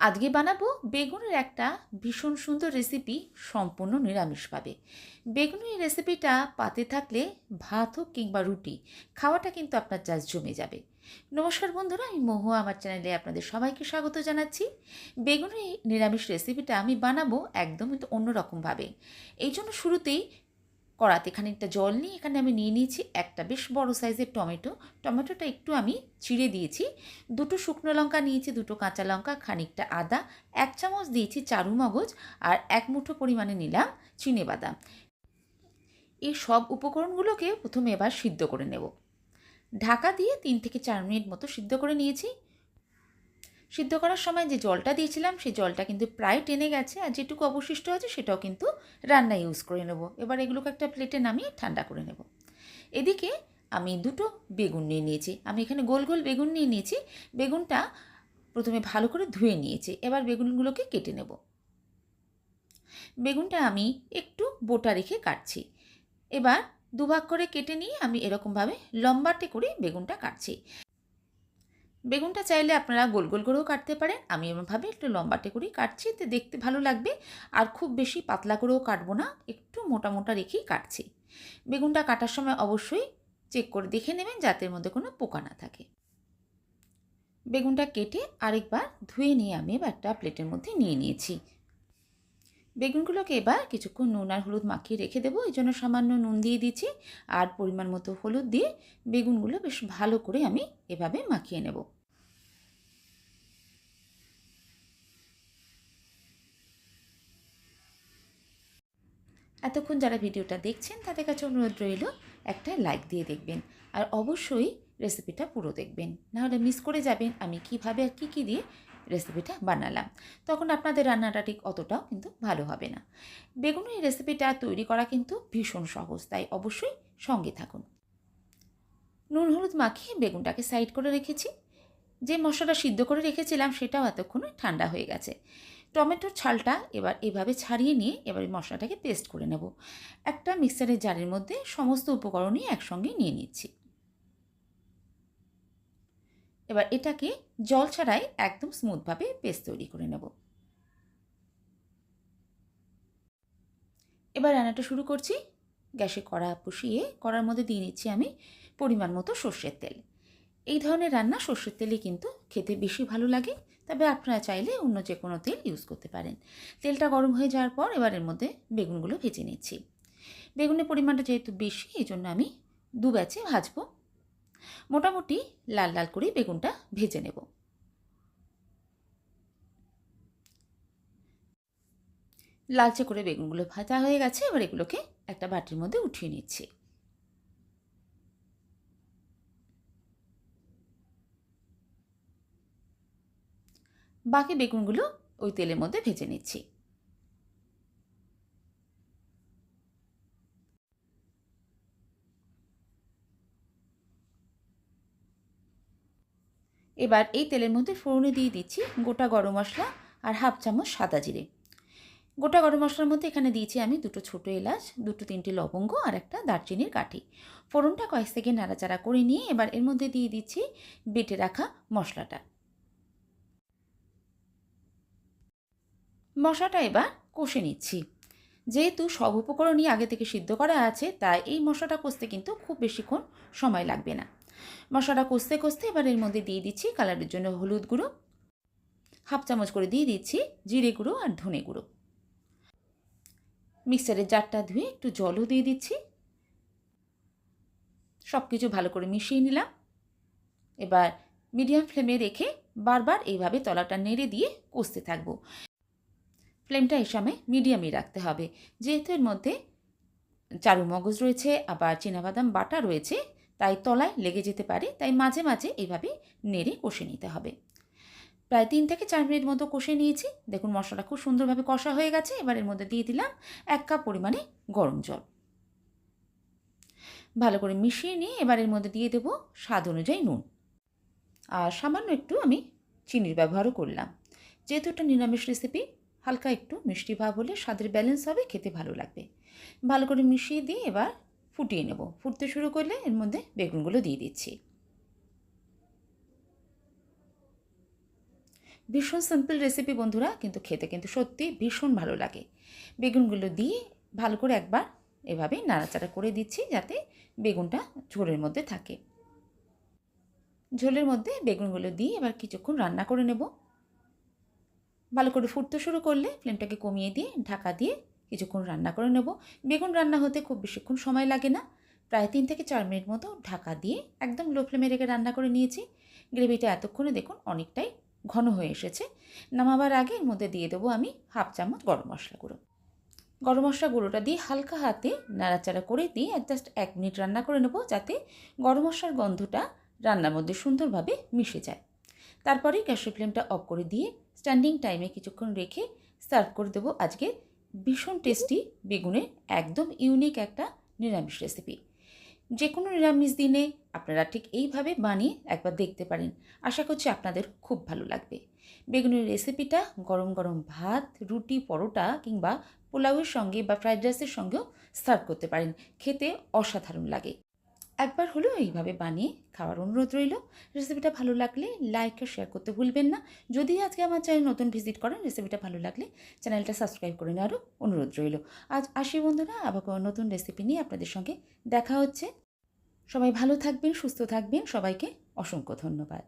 আজকে বানাবো বেগুনের একটা ভীষণ সুন্দর রেসিপি, সম্পূর্ণ নিরামিষভাবে। বেগুনের এই রেসিপিটা পাতে থাকলে ভাত হোক কিংবা রুটি, খাওয়াটা কিন্তু আপনার জাস্ট জমে যাবে। নমস্কার বন্ধুরা, আমি মহুয়া, আমার চ্যানেলে আপনাদের সবাইকে স্বাগত জানাচ্ছি। বেগুনের এই নিরামিষ রেসিপিটা আমি বানাবো একদম কিন্তু অন্যরকমভাবে। এই জন্য শুরুতেই কড়াতে খানিকটা জল নিয়ে এখানে আমি নিয়ে নিয়েছি একটা বেশ বড় সাইজের টমেটো। টমেটোটা একটু আমি চিড়ে দিয়েছি। দুটো শুকনো লঙ্কা নিয়েছি, দুটো কাঁচা লঙ্কা, খানিকটা আদা, 1 চামচ দিয়েছি চারু মগজ, আর 1 মুঠো পরিমাণে নিলাম চিনেবাদাম। এই সব উপকরণগুলোকে প্রথমে এবার সিদ্ধ করে নেব। ঢাকা দিয়ে 3 থেকে 4 মিনিট মতো সিদ্ধ করে নিয়েছি। সিদ্ধ করার সময় যে জলটা দিয়েছিলাম সেই জলটা কিন্তু প্রায় টেনে গেছে, আর যেটুকু অবশিষ্ট আছে সেটাও কিন্তু রান্নায় ইউজ করে নেব। এবার এগুলোকে একটা প্লেটে নামিয়ে ঠান্ডা করে নেব। এদিকে আমি দুটো বেগুন নিয়ে নিয়েছি। আমি এখানে গোল গোল বেগুন নিয়ে নিয়েছি। বেগুনটা প্রথমে ভালো করে ধুয়ে নিয়েছি। এবার বেগুনগুলোকে কেটে নেব। বেগুনটা আমি একটু বোটা রেখে কাটছি। এবার দুভাগ করে কেটে নিয়ে আমি এরকমভাবে লম্বাটে করে বেগুনটা কাটছি। বেগুনটা চাইলে আপনারা গোল গোল করেও কাটতে পারেন। আমি এমনভাবে একটু লম্বাটে করেই কাটছি, এতে দেখতে ভালো লাগবে। আর খুব বেশি পাতলা করেও কাটবো না, একটু মোটা মোটা রেখেই কাটছি। বেগুনটা কাটার সময় অবশ্যই চেক করে দেখে নেবেন যাতে এর মধ্যে কোনো পোকা না থাকে। বেগুনটা কেটে আরেকবার ধুয়ে নিয়ে আমি এবার একটা প্লেটের মধ্যে নিয়ে নিয়েছি। বেগুনগুলোকে এবার কিছুক্ষণ নুন আর হলুদ মাখিয়ে রেখে দেবো। এই জন্য সামান্য নুন দিয়ে দিচ্ছি, আর পরিমাণ মতো হলুদ দিয়ে বেগুনগুলো বেশ ভালো করে আমি এভাবে মাখিয়ে নেব। এতক্ষণ যারা ভিডিওটা দেখছেন তাদের কাছে অনুরোধ রইল একটা লাইক দিয়ে দেখবেন, আর অবশ্যই রেসিপিটা পুরো দেখবেন, নাহলে মিস করে যাবেন আমি কিভাবে আর কী দিয়ে রেসিপিটা বানালাম। তখন আপনাদের রান্নাটা ঠিক অতটাও কিন্তু ভালো হবে না। বেগুনের এই রেসিপিটা তৈরি করা কিন্তু ভীষণ সহজ, তাই অবশ্যই সঙ্গে থাকুন। নুন হলুদ মাখিয়ে বেগুনটাকে সাইড করে রেখেছি। যে মশলাটা সিদ্ধ করে রেখেছিলাম সেটাও এতক্ষণে ঠান্ডা হয়ে গেছে। টমেটোর ছালটা এবার এভাবে ছাড়িয়ে নিয়ে এবার মশলাটাকে পেস্ট করে নেব। একটা মিক্সারের জারের মধ্যে সমস্ত উপকরণই একসঙ্গে নিয়ে নিচ্ছি। এবার এটাকে জল ছাড়াই একদম স্মুথভাবে পেস্ট তৈরি করে নেব। এবার রান্নাটা শুরু করছি। গ্যাসে কড়া বসিয়ে কড়ার মধ্যে দিয়ে নিচ্ছি আমি পরিমাণ মতো সর্ষের তেল। এই ধরনের রান্না সর্ষের তেলই কিন্তু খেতে বেশি ভালো লাগে, তবে আপনারা চাইলে অন্য যে কোনো তেল ইউজ করতে পারেন। তেলটা গরম হয়ে যাওয়ার পর এবার এর মধ্যে বেগুনগুলো ভেজে নিচ্ছি। বেগুনের পরিমাণটা যেহেতু বেশি, এই জন্য আমি 2 ব্যাচে ভাজবো। মোটামুটি লাল লাল করে বেগুনটা ভেজে নেব। লালচে করে বেগুনগুলো ভাজা হয়ে গেছে, এবার এগুলোকে একটা বাটির মধ্যে উঠিয়ে নিচ্ছি। বাকি বেগুনগুলো ওই তেলের মধ্যে ভেজে নিচ্ছি। এবার এই তেলের মধ্যে ফোড়নে দিয়ে দিচ্ছি গোটা গরম মশলা আর 1/2 চামচ সাদা জিরে। গোটা গরম মশলার মধ্যে এখানে দিয়েছি আমি 2টো ছোটো এলাচ, 2-3টে লবঙ্গ আর একটা দারচিনির কাঠি। ফোড়নটা কয়েক সেকেন্ড নাড়াচাড়া করে নিয়ে এবার এর মধ্যে দিয়ে দিচ্ছি বেটে রাখা মশলাটা। মশলাটা এবার কষে নিচ্ছি। যেহেতু সব উপকরণই আগে থেকে সিদ্ধ করা আছে, তাই এই মশলাটা কষতে কিন্তু খুব বেশিক্ষণ সময় লাগবে না। মশলাটা কষতে কষতে এবার এর মধ্যে দিয়ে দিচ্ছি কালারের জন্য হলুদ গুঁড়ো, 1/2 চামচ করে দিয়ে দিচ্ছি জিরে গুঁড়ো আর ধনে গুঁড়ো। মিক্সারের জারটা ধুয়ে একটু জলও দিয়ে দিচ্ছি। সব কিছু ভালো করে মিশিয়ে নিলাম। এবার মিডিয়াম ফ্লেমে রেখে বারবার এইভাবে তলাটা নেড়ে দিয়ে কষতে থাকবো। ফ্লেমটা এই সময় মিডিয়ামই রাখতে হবে, যেহেতু এর মধ্যে চারু মগজ রয়েছে আবার চিনাবাদাম বাটা রয়েছে, তাই তলায় লেগে যেতে পারে, তাই মাঝে মাঝে এইভাবে নেড়ে কষে নিতে হবে। প্রায় 3 থেকে 4 মিনিট মতো কষে নিয়েছি। দেখুন মশলাটা খুব সুন্দরভাবে কষা হয়ে গেছে। এবার এর মধ্যে দিয়ে দিলাম 1 কাপ পরিমাণে গরম জল। ভালো করে মিশিয়ে নিয়ে এবার এর মধ্যে দিয়ে দেবো স্বাদ অনুযায়ী নুন, আর সামান্য একটু আমি চিনির ব্যবহারও করলাম। যেহেতু এটা নিরামিষ রেসিপি, হালকা একটু মিষ্টি ভাব হলে স্বাদের ব্যালেন্স হবে, খেতে ভালো লাগবে। ভালো করে মিশিয়ে দিয়ে এবার ফুটিয়ে নেব। ফুটতে শুরু করলে এর মধ্যে বেগুনগুলো দিয়ে দিচ্ছি। ভীষণ সিম্পল রেসিপি বন্ধুরা, কিন্তু খেতে কিন্তু সত্যি ভীষণ ভালো লাগে। বেগুনগুলো দিয়ে ভালো করে একবার এভাবে নাড়াচাড়া করে দিচ্ছি যাতে বেগুনটা ঝোলের মধ্যে থাকে। ঝোলের মধ্যে বেগুনগুলো দিয়ে এবার কিছুক্ষণ রান্না করে নেব। ভালো করে ফুটতে শুরু করলে ফ্লেমটাকে কমিয়ে দিয়ে ঢাকা দিয়ে কিছুক্ষণ রান্না করে নেব। বেগুন রান্না হতে খুব বেশিক্ষণ সময় লাগে না, প্রায় 3 থেকে 4 মিনিট মতো ঢাকা দিয়ে একদম লো ফ্লেমে রেখে রান্না করে নিয়েছি। গ্রেভিটা এতক্ষণে দেখুন অনেকটাই ঘন হয়ে এসেছে। নামাবার আগে এর মধ্যে দিয়ে দেবো আমি হাফ চামচ গরম মশলা গুঁড়ো। গরম মশলা গুঁড়োটা দিয়ে হালকা হাতে নাড়াচাড়া করে দিয়ে জাস্ট 1 মিনিট রান্না করে নেব, যাতে গরম মশলার গন্ধটা রান্নার মধ্যে সুন্দরভাবে মিশে যায়। তারপরেই গ্যাসের ফ্লেমটা অফ করে দিয়ে স্ট্যান্ডিং টাইমে কিছুক্ষণ রেখে সার্ভ করে দেবো আজকে ভীষণ টেস্টি বেগুনের একদম ইউনিক একটা নিরামিষ রেসিপি। যে কোনো নিরামিষ দিনে আপনারা ঠিক এইভাবে বানিয়ে একবার দেখতে পারেন। আশা করছি আপনাদের খুব ভালো লাগবে। বেগুনের রেসিপিটা গরম গরম ভাত, রুটি, পরোটা কিংবা পোলাওয়ের সঙ্গে বা ফ্রাইড রাইসের সঙ্গেও সার্ভ করতে পারেন। খেতে অসাধারণ লাগে। একবার হলেও এইভাবে বানিয়ে খাওয়ার অনুরোধ রইল। রেসিপিটা ভালো লাগলে লাইক আর শেয়ার করতে ভুলবেন না। যদি আজকে আমার চ্যানেল নতুন ভিজিট করেন, রেসিপিটা ভালো লাগলে চ্যানেলটা সাবস্ক্রাইব করে নেওয়ারও অনুরোধ রইল। আজ আসি বন্ধুরা, আবার কোনো নতুন রেসিপি নিয়ে আপনাদের সঙ্গে দেখা হচ্ছে। সবাই ভালো থাকবেন, সুস্থ থাকবেন। সবাইকে অসংখ্য ধন্যবাদ।